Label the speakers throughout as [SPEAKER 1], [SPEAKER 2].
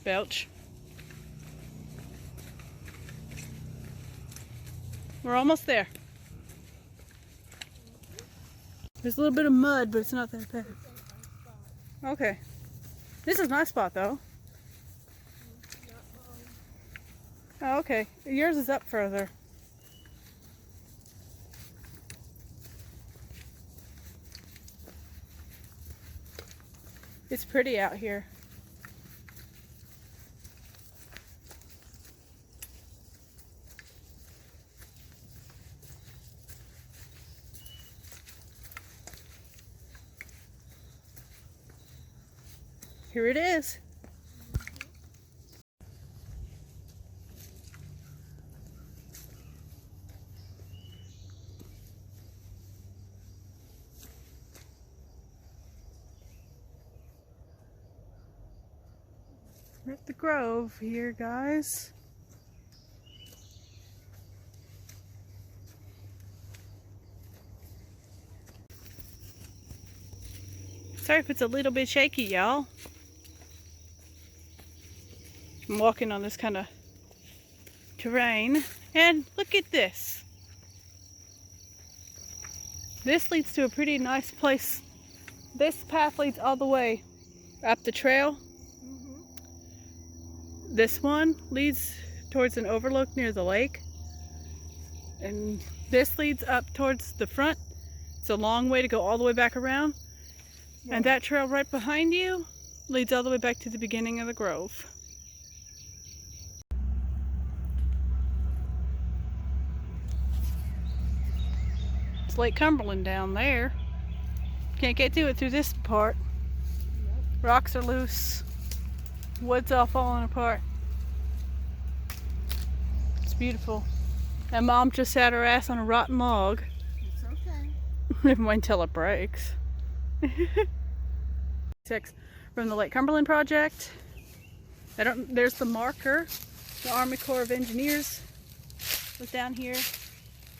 [SPEAKER 1] Belch. We're almost there. There's a little bit of mud, but it's not that bad. Okay. This is my spot, though. Oh, okay. Yours is up further. It's pretty out here. Here it is. We're at the Grove here, guys. Sorry if it's a little bit shaky, y'all. I'm walking on this kind of terrain, and look at this. This leads to a pretty nice place. This path leads all the way up the trail. This one leads towards an overlook near the lake. And this leads up towards the front. It's a long way to go all the way back around. Yeah. And that trail right behind you leads all the way back to the beginning of the Grove. It's Lake Cumberland down there. Can't get to it through this part. Rocks are loose. Wood's all falling apart. It's beautiful. And Mom just sat her ass on a rotten log.
[SPEAKER 2] It's okay.
[SPEAKER 1] Never mind till it breaks. 6 from the Lake Cumberland project. There's the marker. The Army Corps of Engineers was down here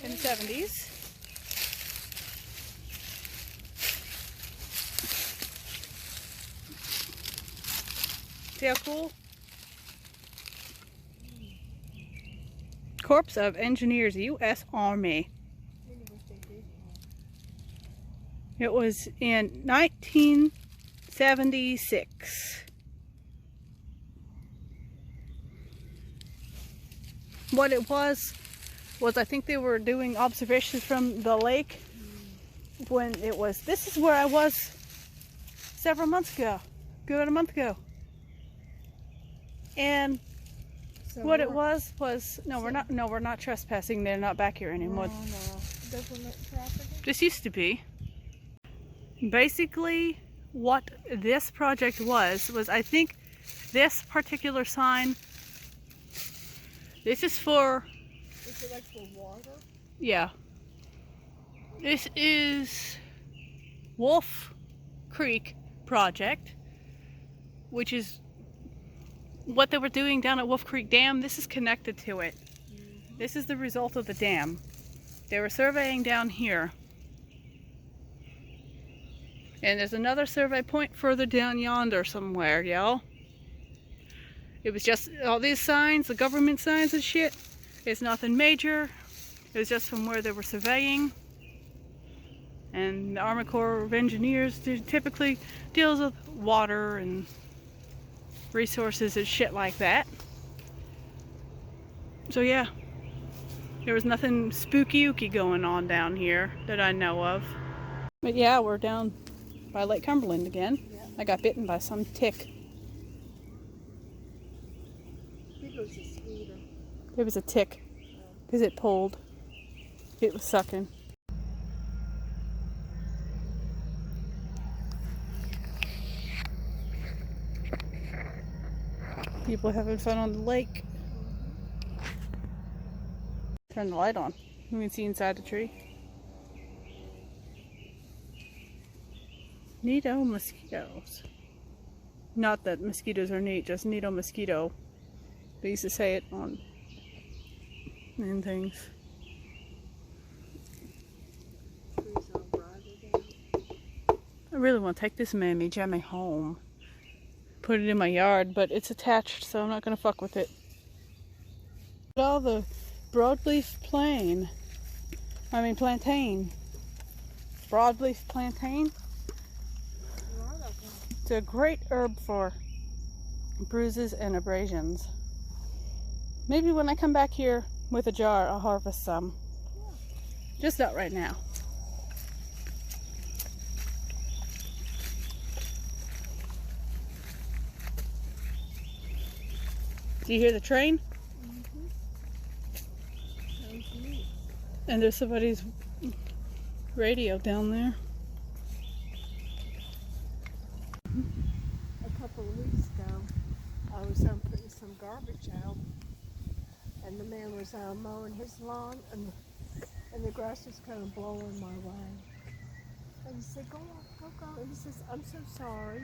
[SPEAKER 1] in the 70s. See how cool? Corps of Engineers, U.S. Army. It was in 1976. What it was I think they were doing observations from the lake when it was, this is where I was several months ago, good a month ago. And so what it was we're not trespassing. They're not back here anymore.
[SPEAKER 2] No. Government property?
[SPEAKER 1] This used to be. Basically, what this project was I think this particular sign. This is for.
[SPEAKER 2] Is it like for water?
[SPEAKER 1] Yeah. This is Wolf Creek project, which is what they were doing down at Wolf Creek Dam. This is connected to it. This is the result of the dam. They were surveying down here. And there's another survey point further down yonder somewhere, y'all. It was just all these signs, the government signs and shit. It's nothing major. It was just from where they were surveying. And the Army Corps of Engineers typically deals with water and resources and shit like that. So yeah, there was nothing spooky-ooky going on down here that I know of. But yeah, we're down by Lake Cumberland again.
[SPEAKER 2] Yeah.
[SPEAKER 1] I got bitten by some tick.
[SPEAKER 2] I think it was a skeeter.
[SPEAKER 1] It was a tick because it pulled. It was sucking. People having fun on the lake. Turn the light on. You can see inside the tree. Neato mosquitoes. Not that mosquitoes are neat, just neato mosquito. They used to say it on and things. I really want to take this mammy jammy home. put it in my yard, but it's attached, so I'm not gonna fuck with it. All the broadleaf plantain. Broadleaf plantain. It's a great herb for bruises and abrasions. Maybe when I come back here with a jar, I'll harvest some. Just not right now. Do you hear the train? And there's somebody's radio down there.
[SPEAKER 2] A couple of weeks ago, I was putting some garbage out, and the man was mowing his lawn, and the grass was kind of blowing my way. And he said, "Go on, go." And he says, "I'm so sorry."